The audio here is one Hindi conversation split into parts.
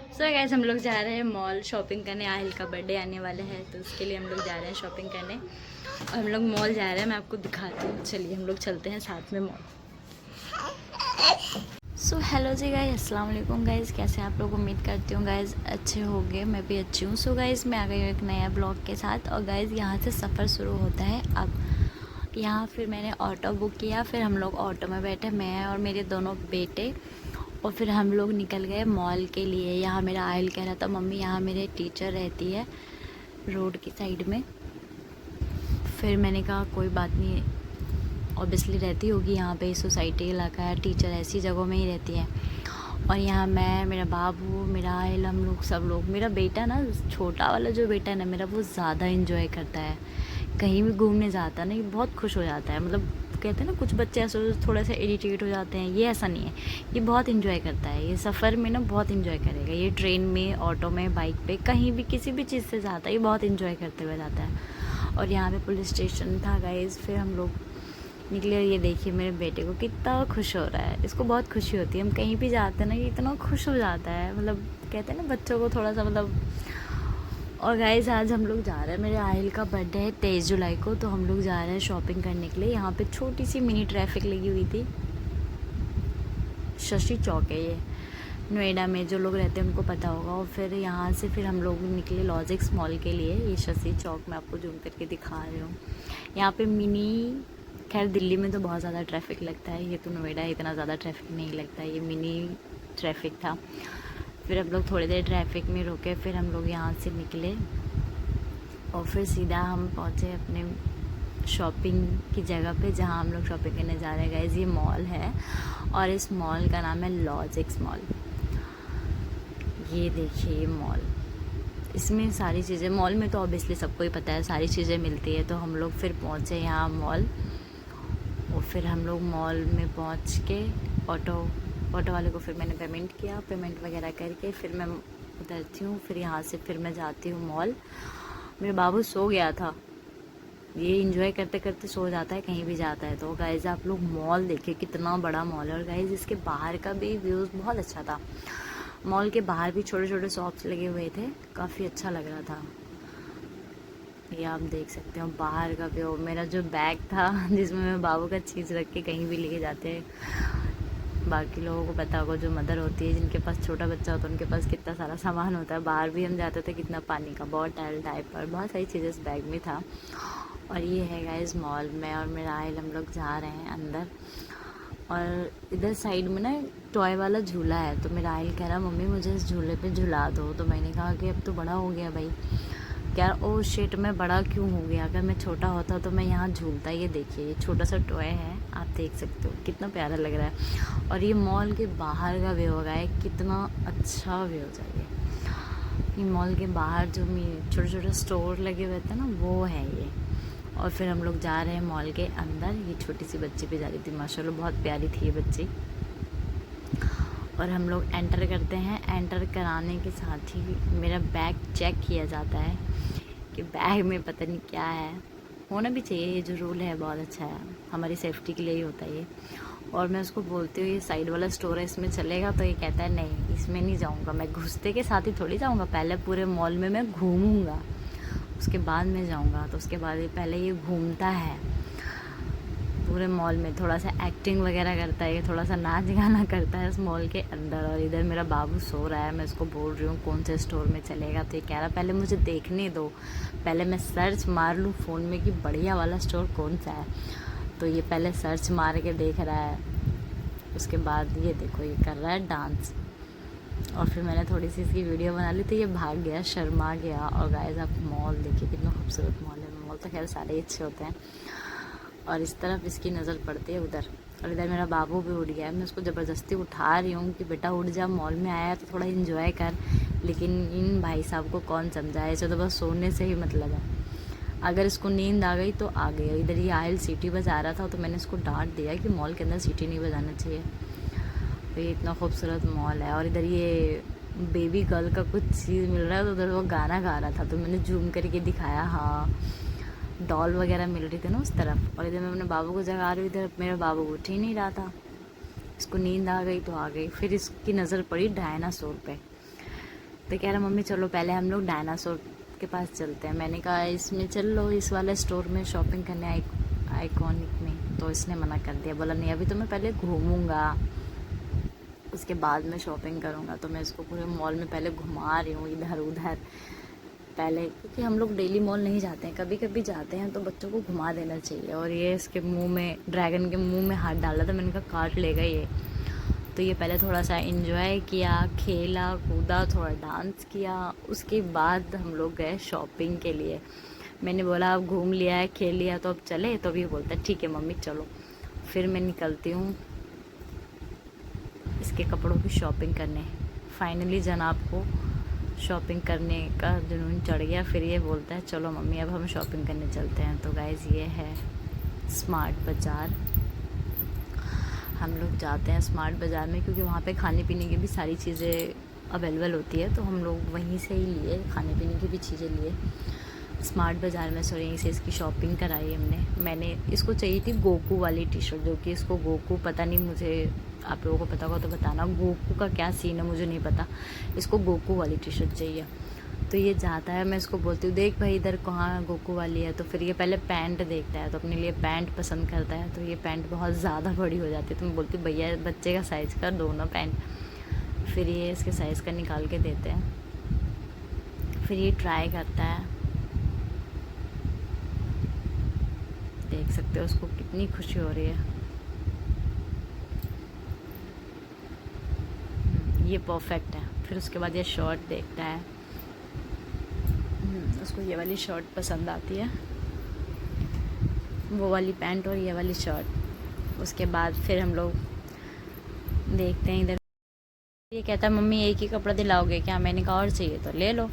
सो गाइस हम लोग जा रहे हैं मॉल शॉपिंग करने। आहिल का बर्थडे आने वाला है तो उसके लिए हम लोग जा रहे हैं शॉपिंग करने। और हम लोग मॉल जा रहे हैं, मैं आपको दिखाती हूँ। चलिए हम लोग चलते हैं साथ में मॉल। सो हेलो जी गाइस, अस्सलाम वालेकुम गाइस। कैसे आप लोग? उम्मीद करती हूँ गाइस अच्छे होंगे, मैं भी अच्छी हूँ। सो गाइस मैं आ गई हूँ एक नया ब्लॉग के साथ। और गाइस यहाँ से सफ़र शुरू होता है। अब यहाँ फिर मैंने ऑटो बुक किया, फिर हम लोग ऑटो में बैठे, मैं और मेरे दोनों बेटे। और फिर हम लोग निकल गए मॉल के लिए। यहाँ मेरा आयल कह रहा था मम्मी यहाँ मेरे टीचर रहती है रोड की साइड में। फिर मैंने कहा कोई बात नहीं, ऑब्वियसली रहती होगी, यहाँ पे सोसाइटी इलाका है, टीचर ऐसी जगहों में ही रहती है। और यहाँ मैं, मेरा बाबू, मेरा आयल, हम लोग सब लोग। मेरा बेटा ना, छोटा वाला जो बेटा है ना मेरा, वो ज़्यादा इंजॉय करता है। कहीं भी घूमने जाता है ना, ये बहुत खुश हो जाता है। मतलब कहते हैं ना कुछ बच्चे ऐसे थोड़ा सा इरिटेट हो जाते हैं, ये ऐसा नहीं है। ये बहुत इंजॉय करता है। ये सफ़र में ना बहुत इंजॉय करेगा। ये ट्रेन में, ऑटो में, बाइक पे, कहीं भी किसी भी चीज़ से जाता है, ये बहुत इंजॉय करते हुए जाता है। और यहाँ पे पुलिस स्टेशन था गाइस। फिर हम लोग निकले। ये देखिए मेरे बेटे को कितना खुश हो रहा है, इसको बहुत खुशी होती है। हम कहीं भी जाते हैं ना, ये इतना खुश हो जाता है। मतलब कहते हैं ना बच्चों को थोड़ा सा मतलब। और गाइस आज हम लोग जा रहे हैं, मेरे आहिल का बर्थडे है 23 जुलाई को, तो हम लोग जा रहे हैं शॉपिंग करने के लिए। यहाँ पे छोटी सी मिनी ट्रैफिक लगी हुई थी। शशि चौक है ये, नोएडा में जो लोग रहते हैं उनको पता होगा। और फिर यहाँ से फिर हम लोग निकले लॉजिक्स मॉल के लिए। ये शशि चौक मैं आपको जूम करके दिखा रही हूँ। यहाँ पे मिनी, खैर दिल्ली में तो बहुत ज़्यादा ट्रैफिक लगता है, ये तो नोएडा इतना ज़्यादा ट्रैफिक नहीं लगता है। ये मिनी ट्रैफिक था। फिर हम लोग थोड़ी देर ट्रैफिक में रुके, फिर हम लोग यहाँ से निकले और फिर सीधा हम पहुँचे अपने शॉपिंग की जगह पे, जहाँ हम लोग शॉपिंग करने जा रहे हैं गाइस। ये मॉल है और इस मॉल का नाम है लॉजिक्स मॉल। ये देखिए ये मॉल, इसमें सारी चीज़ें, मॉल में तो ऑब्वियसली सबको ही पता है सारी चीज़ें मिलती है। तो हम लोग फिर पहुँचे यहाँ मॉल। और फिर हम लोग मॉल में पहुँच के ऑटो वाले को फिर मैंने पेमेंट किया। पेमेंट वगैरह करके फिर मैं उतरती हूँ। फिर यहाँ से फिर मैं जाती हूँ मॉल। मेरा बाबू सो गया था, ये इंजॉय करते करते सो जाता है कहीं भी जाता है। तो गाइज आप लोग मॉल देखिए कितना बड़ा मॉल है। और गाइज इसके बाहर का भी व्यूज़ बहुत अच्छा था। मॉल के बाहर भी छोटे छोटे शॉप्स लगे हुए थे, काफ़ी अच्छा लग रहा था। ये आप देख सकते हो बाहर का व्यू। मेरा जो बैग था जिसमें मैं बाबू का चीज़ रख के कहीं भी लेके जाते हैं, बाकी लोगों को पता होगा जो मदर होती है जिनके पास छोटा बच्चा होता है उनके पास कितना सारा सामान होता है। बाहर भी हम जाते थे, कितना पानी का बॉटल, डायपर, बहुत सारी चीज़ें इस बैग में था। और ये है गाइस मॉल में, और मेरा आयल हम लोग जा रहे हैं अंदर। और इधर साइड में ना टॉय वाला झूला है, तो मेरा आयल कह रहा मम्मी मुझे इस झूले पे झुला दो। तो मैंने कहा कि अब तो बड़ा हो गया भाई। क्या ओ शिट, मैं बड़ा क्यों हो गया? अगर मैं छोटा होता तो मैं यहाँ झूलता। ये देखिए ये छोटा सा टॉय है, आप देख सकते हो कितना प्यारा लग रहा है। और ये मॉल के बाहर का व्यू है, कितना अच्छा व्यू है ये मॉल के बाहर जो छोटे छोटे स्टोर लगे हुए थे ना, वो है ये। और फिर हम लोग जा रहे हैं मॉल के अंदर। ये छोटी सी बच्ची भी जा रही थी, माशाल्लाह बहुत प्यारी थी ये बच्ची। और हम लोग एंटर करते हैं। एंटर कराने के साथ ही मेरा बैग चेक किया जाता है कि बैग में पता नहीं क्या है। होना भी चाहिए, ये जो रूल है बहुत अच्छा है, हमारी सेफ्टी के लिए ही होता है ये। और मैं उसको बोलती हूँ ये साइड वाला स्टोर है, इसमें चलेगा? तो ये कहता है नहीं इसमें नहीं जाऊँगा। मैं घुसते के साथ ही थोड़ी जाऊँगा, पहले पूरे मॉल में मैं घूमूँगा उसके बाद मैं जाऊँगा। तो उसके बाद ये पहले ये घूमता है पूरे मॉल में, थोड़ा सा एक्टिंग वगैरह करता है, थोड़ा सा नाच गाना करता है इस मॉल के अंदर। और इधर मेरा बाबू सो रहा है, मैं उसको बोल रही हूँ कौन से स्टोर में चलेगा। तो ये कह रहा पहले मुझे देखने दो, पहले मैं सर्च मार लूँ फ़ोन में कि बढ़िया वाला स्टोर कौन सा है। तो ये पहले सर्च मार के देख रहा है, उसके बाद ये देखो ये कर रहा है डांस। और फिर मैंने थोड़ी सी इसकी वीडियो बना ली तो ये भाग गया, शर्मा गया। और गाइस आप मॉल देखिए कितना खूबसूरत मॉल है। मॉल तो खैर सारे ही अच्छे होते हैं। और इस तरफ इसकी नज़र पड़ती है उधर। और इधर मेरा बाबू भी उठ गया है, मैं उसको ज़बरदस्ती उठा रही हूँ कि बेटा उठ जा, मॉल में आया है तो थोड़ा इन्जॉय कर। लेकिन इन भाई साहब को कौन समझाए, इसे तो बस सोने से ही मतलब है। अगर इसको नींद आ गई तो आ गई। इधर ये आयल सीटी बजा रहा था तो मैंने इसको डांट दिया कि मॉल के अंदर सीटी नहीं बजाना चाहिए। तो ये इतना खूबसूरत मॉल है। और इधर ये बेबी गर्ल का कुछ चीज़ मिल रहा है, तो उधर वो गाना गा रहा था तो मैंने जूम करके दिखाया। हाँ डॉल वगैरह मिल रही थी ना उस तरफ। और इधर मैं अपने बाबू को जगा रही हूँ, इधर मेरा बाबू उठ ही नहीं रहा था। इसको नींद आ गई तो आ गई। फिर इसकी नज़र पड़ी डायनासोर पे। तो कह रहा मम्मी चलो पहले हम लोग डायनासोर के पास चलते हैं। मैंने कहा इसमें चल लो, इस वाले स्टोर में शॉपिंग करने आइकॉनिक में। तो इसने मना कर दिया, बोला नहीं अभी तो मैं पहले घूमूंगा, उसके बाद में शॉपिंग करूँगा। तो मैं इसको पूरे मॉल में पहले घुमा रही हूँ इधर उधर पहले, क्योंकि हम लोग डेली मॉल नहीं जाते हैं, कभी कभी जाते हैं तो बच्चों को घुमा देना चाहिए। और ये इसके मुंह में, ड्रैगन के मुंह में हाथ डाला था, मैंने कहा काट लेगा ये। तो ये पहले थोड़ा सा एंजॉय किया, खेला कूदा, थोड़ा डांस किया। उसके बाद हम लोग गए शॉपिंग के लिए। मैंने बोला अब घूम लिया है, खेल लिया, तो अब चले। तो भी बोलता है ठीक है मम्मी चलो। फिर मैं निकलती हूँ इसके कपड़ों की शॉपिंग करने। फाइनली जनाब को शॉपिंग करने का जुनून चढ़ गया। फिर ये बोलता है चलो मम्मी अब हम शॉपिंग करने चलते हैं। तो गाइज़ ये है स्मार्ट बाज़ार। हम लोग जाते हैं स्मार्ट बाज़ार में, क्योंकि वहाँ पे खाने पीने की भी सारी चीज़ें अवेलेबल होती है। तो हम लोग वहीं से ही लिए, खाने पीने की भी चीज़ें लिए स्मार्ट बाज़ार में। सो यहीं से इसकी शॉपिंग कराई हमने। मैंने इसको चाहिए थी गोकू वाली टी शर्ट, जो कि इसको गोकू, पता नहीं, मुझे आप लोगों को पता होगा तो बताना गोकू का क्या सीन है, मुझे नहीं पता। इसको गोकू वाली टी शर्ट चाहिए। तो ये जाता है, मैं इसको बोलती हूँ देख भाई इधर कहाँ गोकू वाली है। तो फिर ये पहले पैंट देखता है, तो अपने लिए पैंट पसंद करता है। तो ये पैंट बहुत ज़्यादा बड़ी हो जाती है, तो मैं बोलती हूँ भैया बच्चे का साइज़ का दो ना पैंट। फिर ये इसके साइज़ का निकाल के देते हैं। फिर ये ट्राई करता है, देख सकते हो उसको कितनी खुशी हो रही है। ये परफेक्ट है। फिर उसके बाद ये शर्ट देखता है, उसको ये वाली शर्ट पसंद आती है, वो वाली पैंट और ये वाली शर्ट। उसके बाद फिर हम लोग देखते हैं इधर, ये कहता है मम्मी एक ही कपड़ा दिलाओगे क्या? मैंने कहा और चाहिए तो ले लो।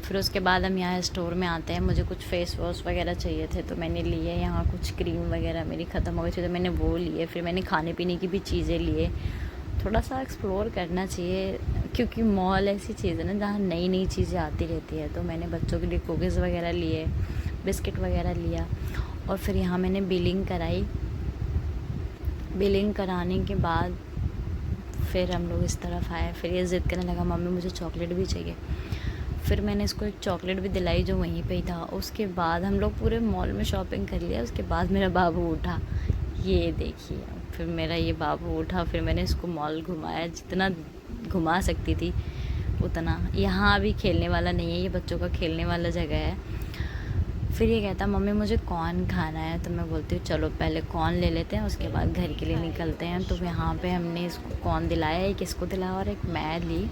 फिर उसके बाद हम यहाँ स्टोर में आते हैं। मुझे कुछ फेस वॉश वगैरह चाहिए थे, तो मैंने लिए। यहाँ कुछ क्रीम वगैरह मेरी ख़त्म हो गई थी, तो मैंने वो लिए। फिर मैंने खाने पीने की भी चीज़ें लिए। थोड़ा सा एक्सप्लोर करना चाहिए, क्योंकि मॉल ऐसी चीज़ है ना जहाँ नई नई चीज़ें आती रहती है। तो मैंने बच्चों के लिए कुकीज़ वगैरह लिए, बिस्किट वगैरह लिया। और फिर यहाँ मैंने बिलिंग कराई। बिलिंग कराने के बाद फिर हम लोग इस तरफ आए। फिर ये ज़िद करने लगा मम्मी मुझे चॉकलेट भी चाहिए। फिर मैंने इसको एक चॉकलेट भी दिलाई जो वहीं पे ही था। उसके बाद हम लोग पूरे मॉल में शॉपिंग कर लिया। उसके बाद मेरा बाबू उठा, ये देखिए। फिर मेरा ये बाबू उठा, फिर मैंने इसको मॉल घुमाया, जितना घुमा सकती थी उतना। यहाँ अभी खेलने वाला नहीं है, ये बच्चों का खेलने वाला जगह है। फिर ये कहता मम्मी मुझे कॉर्न खाना है। तो मैं बोलती हूँ चलो पहले कॉर्न ले लेते हैं, उसके बाद घर के लिए निकलते हैं। तो यहाँ पे हमने इसको कॉर्न दिलाया, एक इसको दिलाया और एक मैं ली।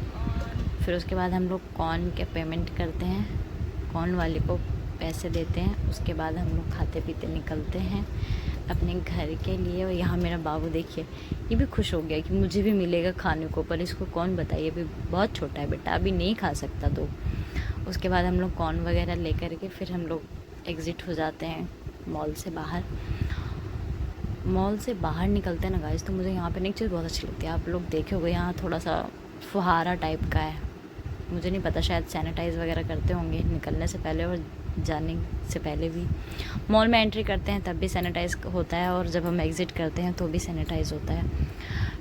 फिर उसके बाद हम लोग कॉर्न के पेमेंट करते हैं, कॉर्न वाले को पैसे देते हैं। उसके बाद हम लोग खाते पीते निकलते हैं अपने घर के लिए। और यहाँ मेरा बाबू देखिए, ये भी खुश हो गया कि मुझे भी मिलेगा खाने को, पर इसको कौन बताइए, अभी बहुत छोटा है बेटा, अभी नहीं खा सकता। तो उसके बाद हम लोग कॉर्न वगैरह ले करके फिर हम लोग एग्ज़िट हो जाते हैं मॉल से बाहर। मॉल से बाहर निकलते हैं ना गाइस, तो मुझे यहाँ पे एक चीज़ बहुत अच्छी लगती है। आप लोग देखे होंगे यहाँ थोड़ा सा फुहारा टाइप का है, मुझे नहीं पता, शायद सैनिटाइज़ वगैरह करते होंगे निकलने से पहले और जाने से पहले भी। मॉल में एंट्री करते हैं तब भी सैनिटाइज़ होता है, और जब हम एग्ज़िट करते हैं तो भी सैनिटाइज़ होता है।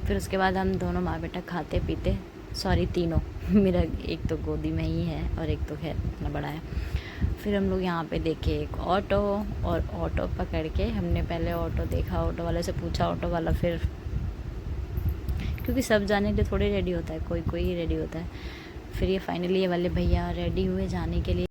फिर उसके बाद हम दोनों माँ बेटा खाते पीते, सॉरी तीनों, मेरा एक तो गोदी में ही है और एक तो खैर इतना बड़ा है। फिर हम लोग यहाँ पे देखे एक ऑटो, और ऑटो पकड़ के हमने पहले ऑटो देखा, ऑटो वाले से पूछा, ऑटो वाला फिर, क्योंकि सब जाने के लिए थोड़ी रेडी होता है, कोई कोई ही रेडी होता है। फिर ये फाइनली ये वाले भैया रेडी हुए जाने के लिए।